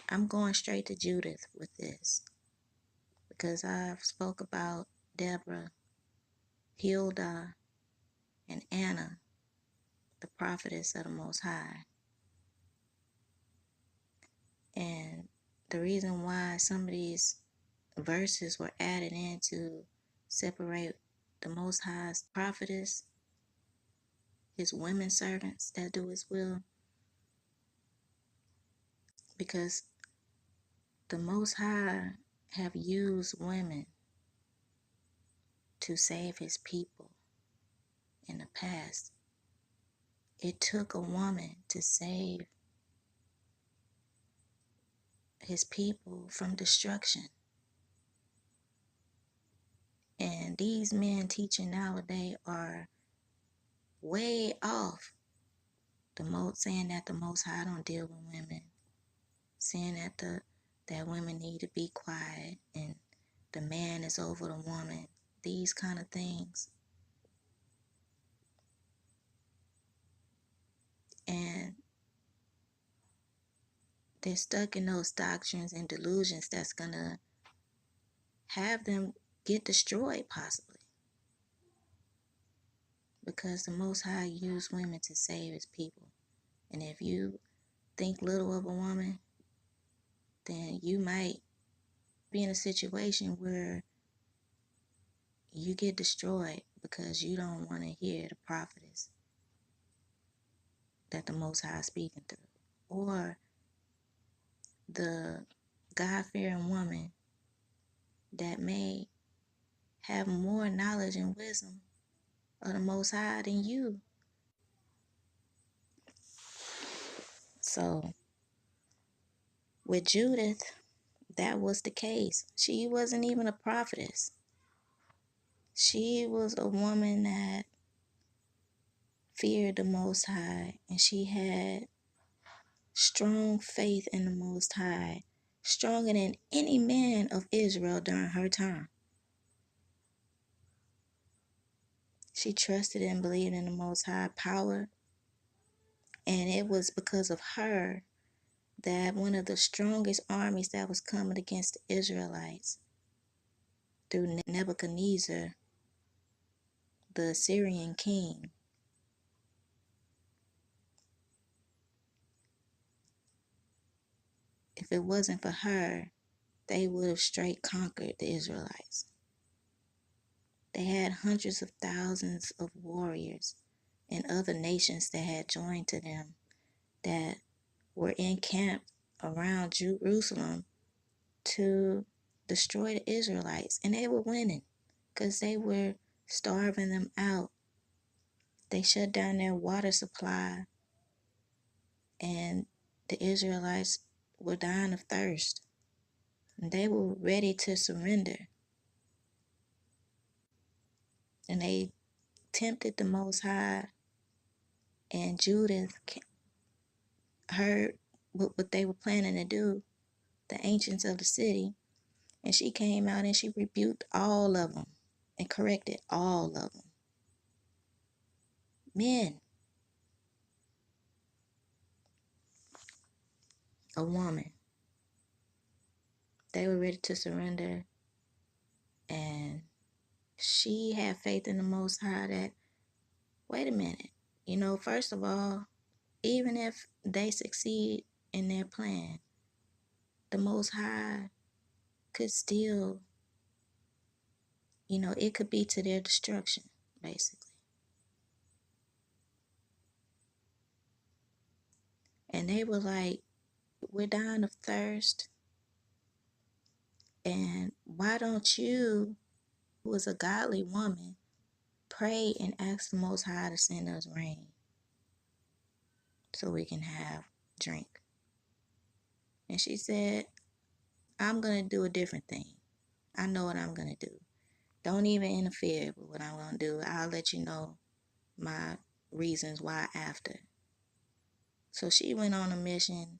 I'm going straight to Judith with this because I've spoke about Deborah, Hilda, and Anna, the prophetess of the Most High. And the reason why some of these verses were added in to separate the Most High's prophetess, his women servants that do his will, because the Most High have used women to save his people in the past. It took a woman to save his people from destruction. And these men teaching nowadays are way off. Saying that the Most High don't deal with women, saying that women need to be quiet and the man is over the woman. These kind of things. And they're stuck in those doctrines and delusions that's gonna have them get destroyed possibly. Because the Most High used women to save his people. And if you think little of a woman, then you might be in a situation where you get destroyed because you don't want to hear the prophetess that the Most High is speaking through. Or the God-fearing woman that may have more knowledge and wisdom of the Most High than you. So with Judith, that was the case. She wasn't even a prophetess. She was a woman that feared the Most High, and she had strong faith in the Most High, stronger than any man of Israel during her time. She trusted and believed in the Most High power, and it was because of her that one of the strongest armies that was coming against the Israelites through Nebuchadnezzar, the Assyrian king. If it wasn't for her, they would have straight conquered the Israelites. They had hundreds of thousands of warriors and other nations that had joined to them that were encamped around Jerusalem to destroy the Israelites. And they were winning because they were starving them out. They shut down their water supply, and the Israelites were dying of thirst. And they were ready to surrender. And they tempted the Most High, and Judith heard what they were planning to do, the ancients of the city, and she came out and she rebuked all of them and corrected all of them. Men, a woman, they were ready to surrender, and she had faith in the Most High that, wait a minute, first of all, even if they succeed in their plan, the Most High could still, it could be to their destruction, basically. And they were like, we're dying of thirst, and why don't you, who is a godly woman, pray and ask the Most High to send us rain so we can have drink? And she said, I'm going to do a different thing. I know what I'm going to do. Don't even interfere with what I'm going to do. I'll let you know my reasons why after. So she went on a mission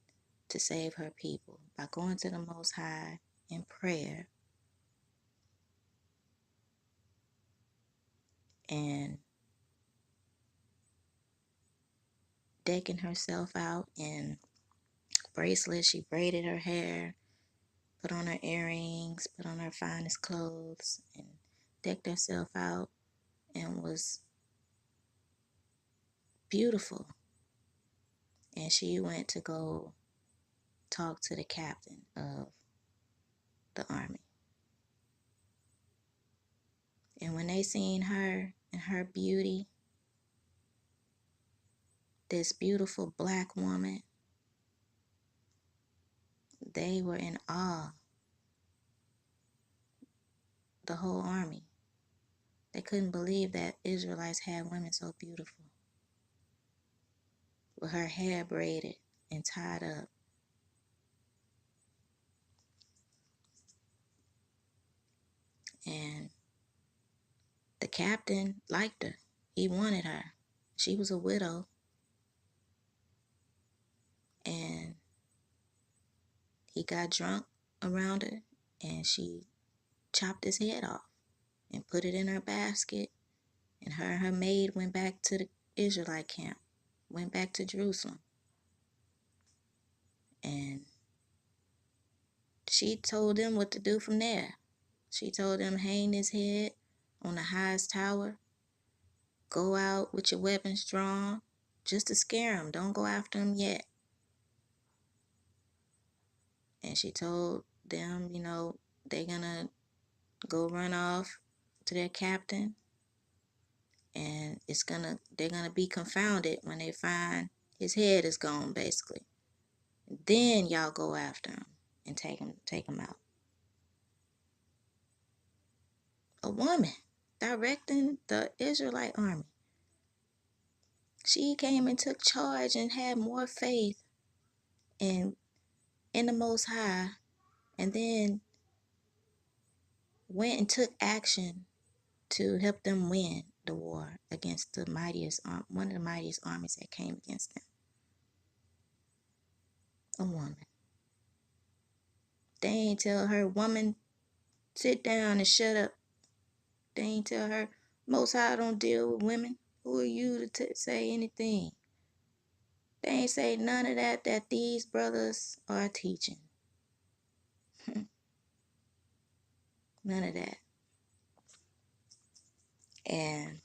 to save her people by going to the Most High in prayer and decking herself out in bracelets. She braided her hair, put on her earrings, put on her finest clothes, and decked herself out and was beautiful. And she went to go talk to the captain of the army. And when they seen her and her beauty, this beautiful black woman, they were in awe. The whole army. They couldn't believe that Israelites had women so beautiful, with her hair braided and tied up. And the captain liked her. He wanted her. She was a widow. And he got drunk around her, and she chopped his head off and put it in her basket. And her maid went back to the Israelite camp, went back to Jerusalem. And she told them what to do from there. She told them, hang his head on the highest tower. Go out with your weapons drawn, just to scare him. Don't go after him yet. And she told them, they're going to go run off to their captain. And they're going to be confounded when they find his head is gone, basically. Then y'all go after him and take him out. A woman directing the Israelite army. She came and took charge and had more faith in the Most High, and then went and took action to help them win the war against one of the mightiest armies that came against them. A woman. They ain't tell her, woman, sit down and shut up. They ain't tell her, Most High don't deal with women. Who are you to say anything? They ain't say none of that these brothers are teaching. None of that. And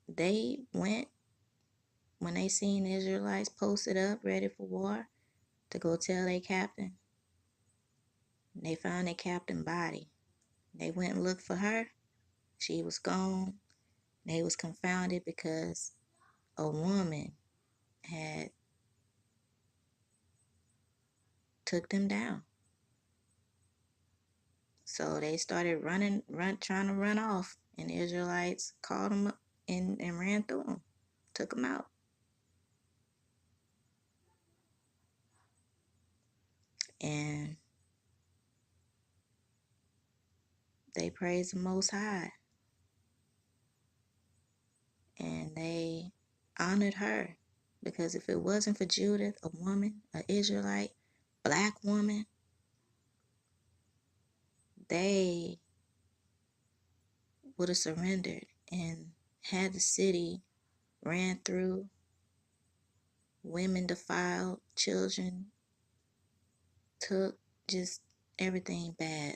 they went, when they seen the Israelites posted up, ready for war, to go tell their captain. They found their captain's body. They went and looked for her. She was gone. They was confounded because a woman had took them down. So they started trying to run off. And the Israelites caught them up and ran through them. Took them out. And they praised the Most High. And they honored her. Because if it wasn't for Judith, a woman, an Israelite, black woman, they would have surrendered and had the city ran through, women defiled, children took, just everything bad.